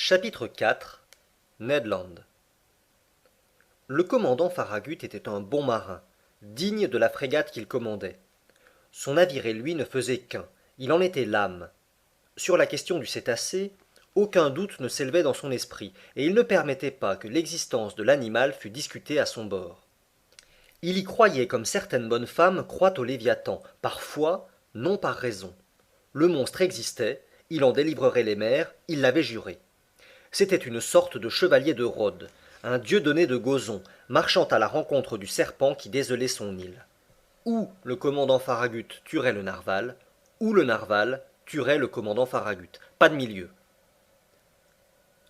Chapitre 4 Ned Land. Le commandant Farragut était un bon marin, digne de la frégate qu'il commandait. Son navire et lui ne faisaient qu'un, il en était l'âme. Sur la question du cétacé, aucun doute ne s'élevait dans son esprit, et il ne permettait pas que l'existence de l'animal fût discutée à son bord. Il y croyait comme certaines bonnes femmes croient au Léviathan, par foi, non par raison. Le monstre existait, il en délivrerait les mers, il l'avait juré. C'était une sorte de chevalier de Rhodes, un dieudonné de Gozon, marchant à la rencontre du serpent qui désolait son île. Ou le commandant Farragut tuerait le narval, ou le narval tuerait le commandant Farragut. Pas de milieu.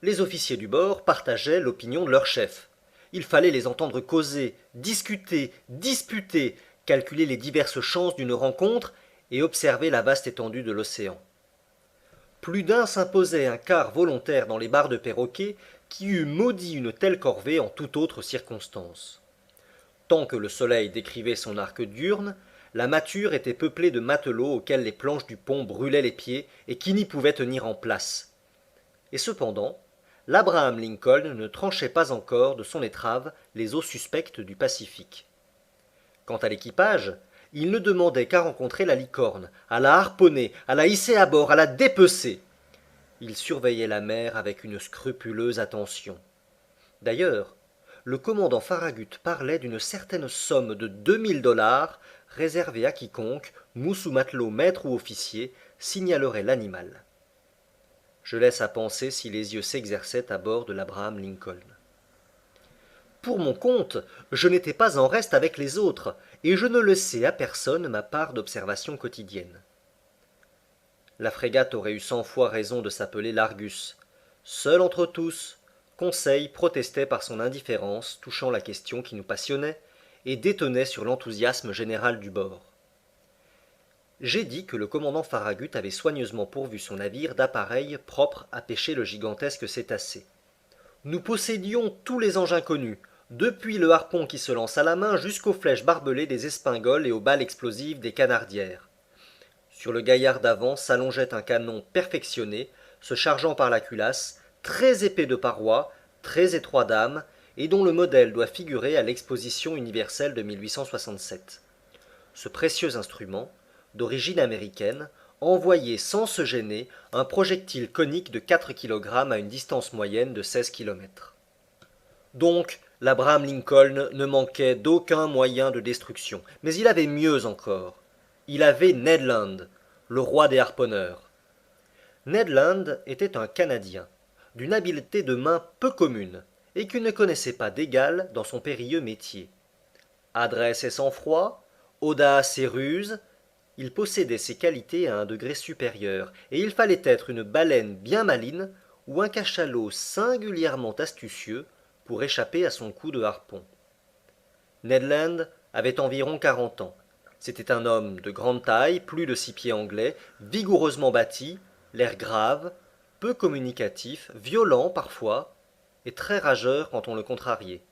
Les officiers du bord partageaient l'opinion de leur chef. Il fallait les entendre causer, discuter, disputer, calculer les diverses chances d'une rencontre et observer la vaste étendue de l'océan. Plus d'un s'imposait un quart volontaire dans les barres de perroquet qui eût maudit une telle corvée en toute autre circonstance. Tant que le soleil décrivait son arc diurne, la mâture était peuplée de matelots auxquels les planches du pont brûlaient les pieds et qui n'y pouvaient tenir en place. Et cependant, l'Abraham Lincoln ne tranchait pas encore de son étrave les eaux suspectes du Pacifique. Quant à l'équipage, il ne demandait qu'à rencontrer la licorne, à la harponner, à la hisser à bord, à la dépecer. Il surveillait la mer avec une scrupuleuse attention. D'ailleurs, le commandant Farragut parlait d'une certaine somme de 2000 $ réservée à quiconque, mousse ou matelot, maître ou officier, signalerait l'animal. Je laisse à penser si les yeux s'exerçaient à bord de l'Abraham Lincoln. Pour mon compte, je n'étais pas en reste avec les autres, et je ne laissais à personne ma part d'observation quotidienne. La frégate aurait eu 100 fois raison de s'appeler l'Argus. Seul entre tous, Conseil protestait par son indifférence touchant la question qui nous passionnait, et détenait sur l'enthousiasme général du bord. J'ai dit que le commandant Farragut avait soigneusement pourvu son navire d'appareils propres à pêcher le gigantesque cétacé. Nous possédions tous les engins connus, depuis le harpon qui se lance à la main jusqu'aux flèches barbelées des espingoles et aux balles explosives des canardières. Sur le gaillard d'avant s'allongeait un canon perfectionné, se chargeant par la culasse, très épais de parois, très étroit d'âme, et dont le modèle doit figurer à l'exposition universelle de 1867. Ce précieux instrument, d'origine américaine, envoyait sans se gêner un projectile conique de 4 kg à une distance moyenne de 16 km. Donc, l'Abraham Lincoln ne manquait d'aucun moyen de destruction, mais il avait mieux encore. Il avait Ned Land, le roi des harponneurs. Ned Land était un Canadien, d'une habileté de main peu commune, et qui ne connaissait pas d'égal dans son périlleux métier. Adresse et sang-froid, audace et ruse, il possédait ces qualités à un degré supérieur, et il fallait être une baleine bien maline ou un cachalot singulièrement astucieux pour échapper à son coup de harpon. Ned Land avait environ 40 ans. C'était un homme de grande taille, plus de 6 pieds anglais, vigoureusement bâti, l'air grave, peu communicatif, violent parfois, et très rageur quand on le contrariait.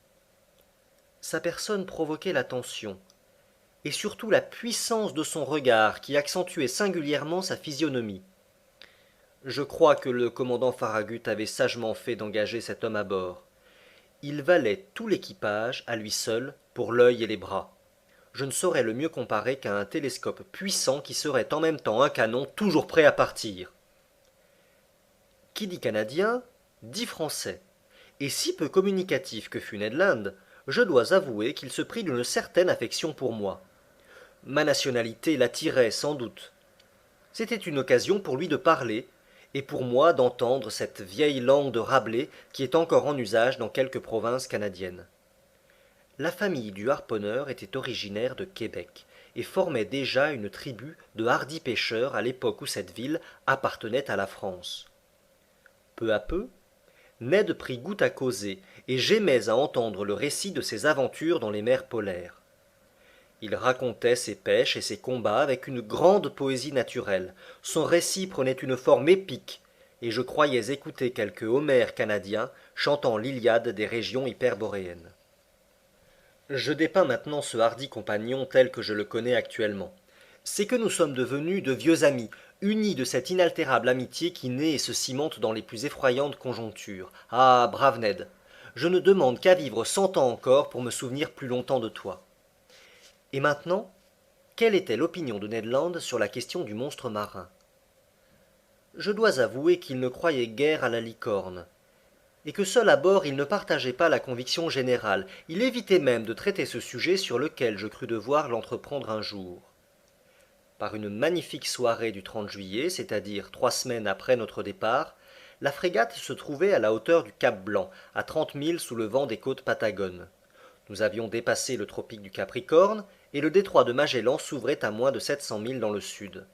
Sa personne provoquait l'attention, et surtout la puissance de son regard qui accentuait singulièrement sa physionomie. Je crois que le commandant Farragut avait sagement fait d'engager cet homme à bord. Il valait tout l'équipage à lui seul pour l'œil et les bras. Je ne saurais le mieux comparer qu'à un télescope puissant qui serait en même temps un canon toujours prêt à partir. Qui dit Canadien, dit Français. Et si peu communicatif que fût Ned Land, je dois avouer qu'il se prit d'une certaine affection pour moi. Ma nationalité l'attirait sans doute. C'était une occasion pour lui de parler, et pour moi d'entendre cette vieille langue de Rabelais qui est encore en usage dans quelques provinces canadiennes. La famille du harponneur était originaire de Québec, et formait déjà une tribu de hardis pêcheurs à l'époque où cette ville appartenait à la France. Peu à peu, Ned prit goût à causer, et j'aimais à entendre le récit de ses aventures dans les mers polaires. Il racontait ses pêches et ses combats avec une grande poésie naturelle. Son récit prenait une forme épique, et je croyais écouter quelque Homère canadien chantant l'Iliade des régions hyperboréennes. Je dépeins maintenant ce hardi compagnon tel que je le connais actuellement. C'est que nous sommes devenus de vieux amis, unis de cette inaltérable amitié qui naît et se cimente dans les plus effroyayantes conjonctures. Ah, brave Ned, je ne demande qu'à vivre 100 ans encore pour me souvenir plus longtemps de toi. Et maintenant, quelle était l'opinion de Ned Land sur la question du monstre marin? Je dois avouer qu'il ne croyait guère à la licorne, et que seul à bord il ne partageait pas la conviction générale. Il évitait même de traiter ce sujet sur lequel je crus devoir l'entreprendre un jour. Par une magnifique soirée du 30 juillet, c'est-à-dire 3 semaines après notre départ, la frégate se trouvait à la hauteur du Cap Blanc, à 30 milles sous le vent des côtes Patagones. Nous avions dépassé le tropique du Capricorne, et le détroit de Magellan s'ouvrait à moins de 700 milles dans le sud.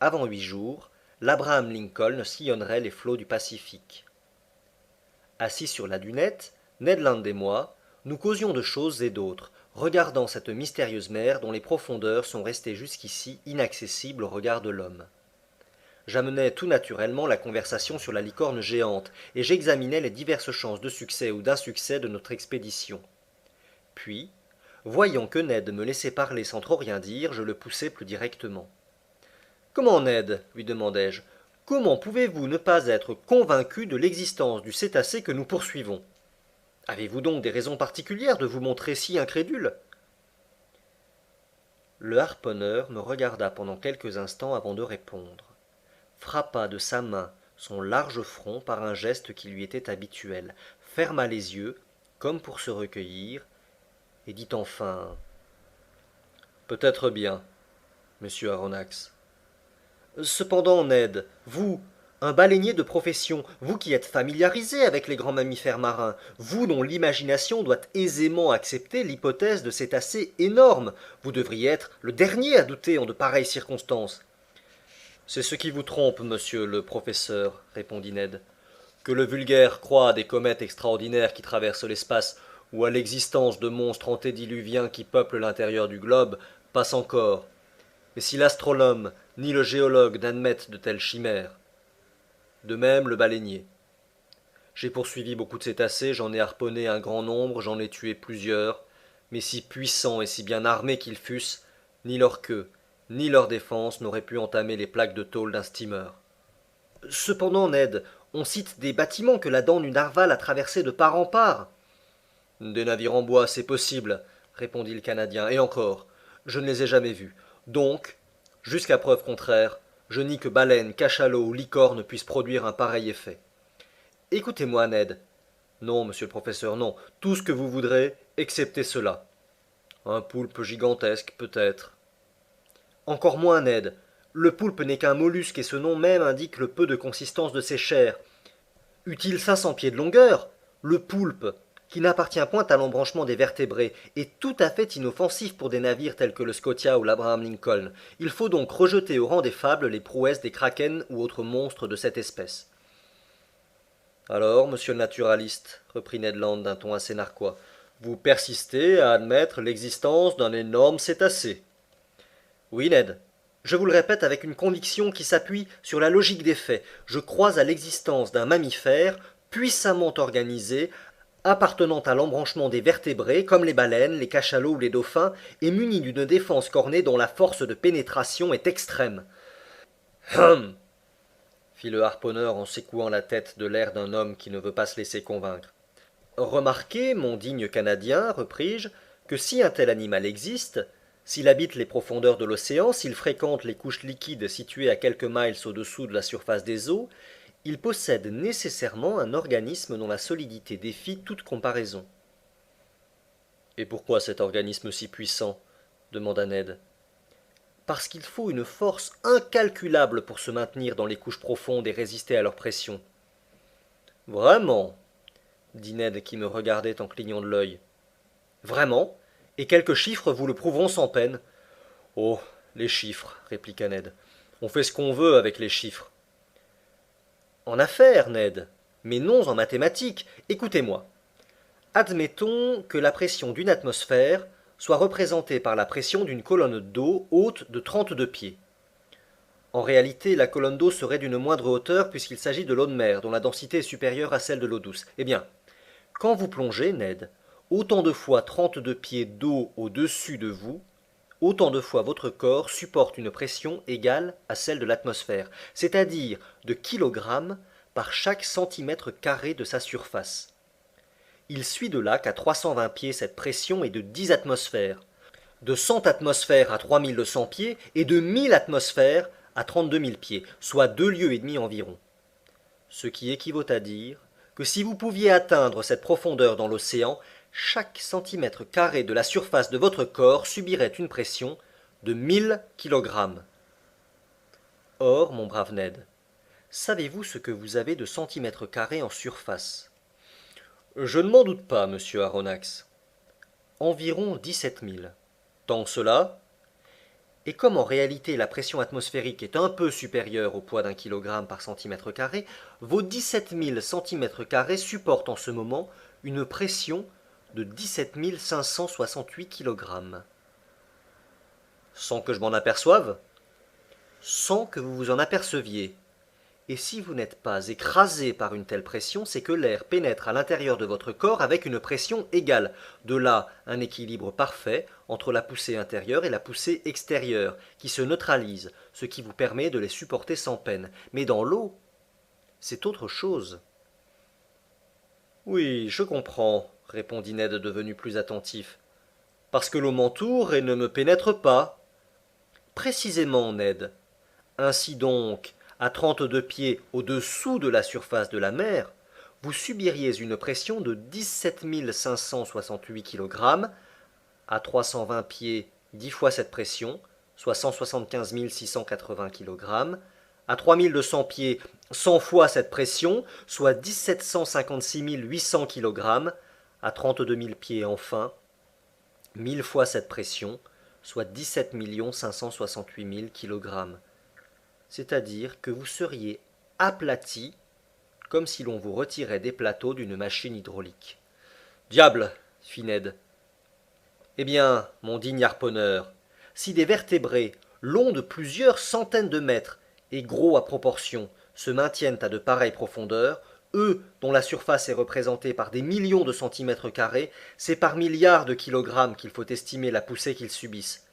Avant 8 jours, l'Abraham Lincoln sillonnerait les flots du Pacifique. Assis sur la dunette, Ned Land et moi, nous causions de choses et d'autres, regardant cette mystérieuse mer dont les profondeurs sont restées jusqu'ici inaccessibles au regard de l'homme. J'amenais tout naturellement la conversation sur la licorne géante, et j'examinais les diverses chances de succès ou d'insuccès de notre expédition. Puis, voyant que Ned me laissait parler sans trop rien dire, je le poussai plus directement. Comment, Ned, lui demandai-je, comment pouvez-vous ne pas être convaincu de l'existence du cétacé que nous poursuivons? Avez-vous donc des raisons particulières de vous montrer si incrédule? Le harponneur me regarda pendant quelques instants avant de répondre, frappa de sa main son large front par un geste qui lui était habituel, ferma les yeux, comme pour se recueillir, et dit enfin « Peut-être bien, monsieur Aronnax. Cependant, Ned, vous, un baleinier de profession, vous qui êtes familiarisé avec les grands mammifères marins, vous dont l'imagination doit aisément accepter l'hypothèse de cétacés énormes, vous devriez être le dernier à douter en de pareilles circonstances. C'est ce qui vous trompe, monsieur le professeur, répondit Ned. Que le vulgaire croie à des comètes extraordinaires qui traversent l'espace, ou à l'existence de monstres antédiluviens qui peuplent l'intérieur du globe, passe encore. Mais si l'astronome ni le géologue n'admettent de telles chimères. De même le baleinier. J'ai poursuivi beaucoup de cétacés, j'en ai harponné un grand nombre, j'en ai tué plusieurs, mais si puissants et si bien armés qu'ils fussent, ni leur queue, ni leur défense n'auraient pu entamer les plaques de tôle d'un steamer. Cependant, Ned, on cite des bâtiments que la dent du narval a traversés de part en part. Des navires en bois, c'est possible, répondit le Canadien, et encore, je ne les ai jamais vus. Donc, jusqu'à preuve contraire, je nie que baleine, cachalot ou licorne puissent produire un pareil effet. Écoutez-moi, Ned. Non, monsieur le professeur, non. Tout ce que vous voudrez, excepté cela. Un poulpe gigantesque, peut-être. Encore moins, Ned. Le poulpe n'est qu'un mollusque et ce nom même indique le peu de consistance de ses chairs. Eût-il 500 pieds de longueur, le poulpe, qui n'appartient point à l'embranchement des vertébrés, est tout à fait inoffensif pour des navires tels que le Scotia ou l'Abraham Lincoln. Il faut donc rejeter au rang des fables les prouesses des krakens ou autres monstres de cette espèce. Alors, monsieur le naturaliste, reprit Ned Land d'un ton assez narquois, vous persistez à admettre l'existence d'un énorme cétacé. Oui, Ned. Je vous le répète avec une conviction qui s'appuie sur la logique des faits. Je crois à l'existence d'un mammifère puissamment organisé, appartenant à l'embranchement des vertébrés, comme les baleines, les cachalots ou les dauphins, et muni d'une défense cornée dont la force de pénétration est extrême. Hum, fit le harponneur en secouant la tête de l'air d'un homme qui ne veut pas se laisser convaincre. Remarquez, mon digne Canadien, repris-je, que si un tel animal existe, s'il habite les profondeurs de l'océan, s'il fréquente les couches liquides situées à quelques miles au-dessous de la surface des eaux, il possède nécessairement un organisme dont la solidité défie toute comparaison. Et pourquoi cet organisme si puissant? Demanda Ned. Parce qu'il faut une force incalculable pour se maintenir dans les couches profondes et résister à leur pression. Vraiment? Dit Ned qui me regardait en clignant de l'œil. Vraiment? Et quelques chiffres vous le prouveront sans peine. Oh, les chiffres, répliqua Ned. On fait ce qu'on veut avec les chiffres. En affaires, Ned, mais non en mathématiques. Écoutez-moi. Admettons que la pression d'une atmosphère soit représentée par la pression d'une colonne d'eau haute de 32 pieds. En réalité, la colonne d'eau serait d'une moindre hauteur puisqu'il s'agit de l'eau de mer, dont la densité est supérieure à celle de l'eau douce. Eh bien, quand vous plongez, Ned, autant de fois 32 pieds d'eau au-dessus de vous, autant de fois votre corps supporte une pression égale à celle de l'atmosphère, c'est-à-dire de kilogrammes par chaque centimètre carré de sa surface. Il suit de là qu'à 320 pieds cette pression est de 10 atmosphères, de 100 atmosphères à 3200 pieds et de 1000 atmosphères à 32 000 pieds, soit 2 lieues et demie environ. Ce qui équivaut à dire que si vous pouviez atteindre cette profondeur dans l'océan, chaque centimètre carré de la surface de votre corps subirait une pression de 1000 kilogrammes. Or, mon brave Ned, savez-vous ce que vous avez de centimètres carrés en surface? Je ne m'en doute pas, monsieur Aronnax. Environ 17 000. Tant que cela? Et comme en réalité la pression atmosphérique est un peu supérieure au poids d'un kilogramme par centimètre carré, vos 17 000 centimètres carrés supportent en ce moment une pression de 17 568 kilogrammes. Sans que je m'en aperçoive? Sans que vous vous en aperceviez. Et si vous n'êtes pas écrasé par une telle pression, c'est que l'air pénètre à l'intérieur de votre corps avec une pression égale. De là, un équilibre parfait entre la poussée intérieure et la poussée extérieure, qui se neutralise, ce qui vous permet de les supporter sans peine. Mais dans l'eau, c'est autre chose. Oui, je comprends, répondit Ned devenu plus attentif. Parce que l'eau m'entoure et ne me pénètre pas. Précisément, Ned. Ainsi donc, à 32 pieds au-dessous de la surface de la mer, vous subiriez une pression de 17 568 kg, à 320 pieds 10 fois cette pression, soit 175 680 kg, à 3200 pieds 100 fois cette pression, soit 1756 800 kg, à 32 000 pieds enfin, 1000 fois cette pression, soit 17 568 000 kg. C'est-à-dire que vous seriez aplati comme si l'on vous retirait des plateaux d'une machine hydraulique. Diable, fit Ned. Eh bien, mon digne harponneur, si des vertébrés, longs de plusieurs centaines de mètres et gros à proportion, se maintiennent à de pareilles profondeurs, eux dont la surface est représentée par des millions de centimètres carrés, c'est par milliards de kilogrammes qu'il faut estimer la poussée qu'ils subissent.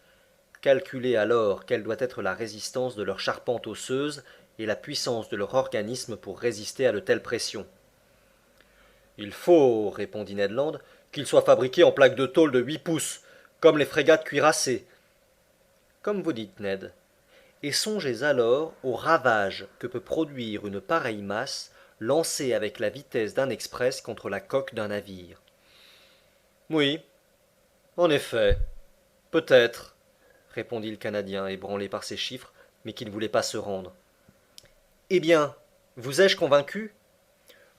Calculez alors quelle doit être la résistance de leur charpente osseuse et la puissance de leur organisme pour résister à de telles pressions. Il faut, répondit Ned Land, qu'ils soient fabriqués en plaques de tôle de 8 pouces, comme les frégates cuirassées. Comme vous dites, Ned. Et songez alors aux ravages que peut produire une pareille masse lancée avec la vitesse d'un express contre la coque d'un navire. Oui, en effet, peut-être, répondit le Canadien, ébranlé par ces chiffres, mais qui ne voulait pas se rendre. Eh bien, vous ai-je convaincu?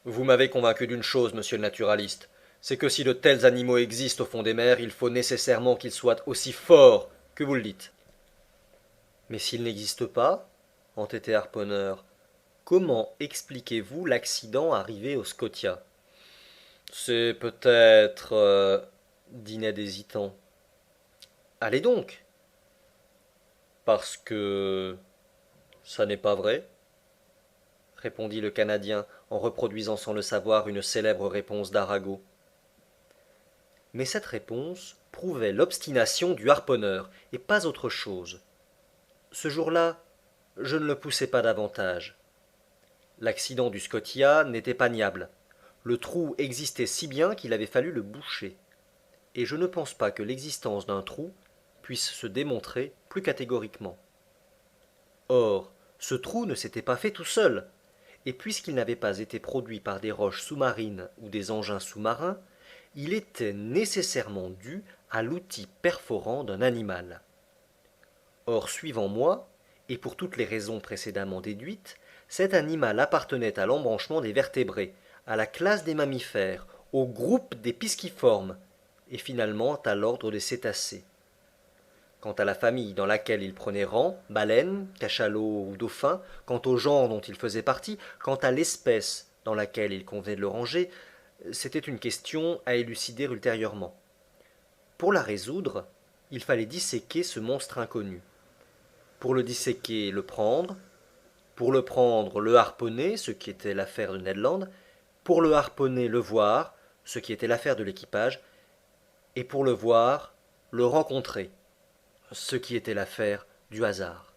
Vous m'avez convaincu d'une chose, monsieur le naturaliste, c'est que si de tels animaux existent au fond des mers, il faut nécessairement qu'ils soient aussi forts que vous le dites. Mais s'ils n'existent pas, entêté Harponneur, comment expliquez-vous l'accident arrivé au Scotia? C'est peut-être... dit Ned hésitant. Allez donc. Parce que... ça n'est pas vrai, répondit le Canadien en reproduisant sans le savoir une célèbre réponse d'Arago. Mais cette réponse prouvait l'obstination du harponneur, et pas autre chose. Ce jour-là, je ne le poussai pas davantage. L'accident du Scotia n'était pas niable. Le trou existait si bien qu'il avait fallu le boucher. Et je ne pense pas que l'existence d'un trou puisse se démontrer plus catégoriquement. Or, ce trou ne s'était pas fait tout seul, et puisqu'il n'avait pas été produit par des roches sous-marines ou des engins sous-marins, il était nécessairement dû à l'outil perforant d'un animal. Or, suivant moi, et pour toutes les raisons précédemment déduites, cet animal appartenait à l'embranchement des vertébrés, à la classe des mammifères, au groupe des pisciformes, et finalement à l'ordre des cétacés. Quant à la famille dans laquelle il prenait rang, baleines, cachalots ou dauphins, quant au genre dont il faisait partie, quant à l'espèce dans laquelle il convenait de le ranger, c'était une question à élucider ultérieurement. Pour la résoudre, il fallait disséquer ce monstre inconnu. Pour le disséquer, le prendre. Pour le prendre, le harponner, ce qui était l'affaire de Ned Land. Pour le harponner, le voir, ce qui était l'affaire de l'équipage. Et pour le voir, le rencontrer. ce qui était l'affaire du hasard.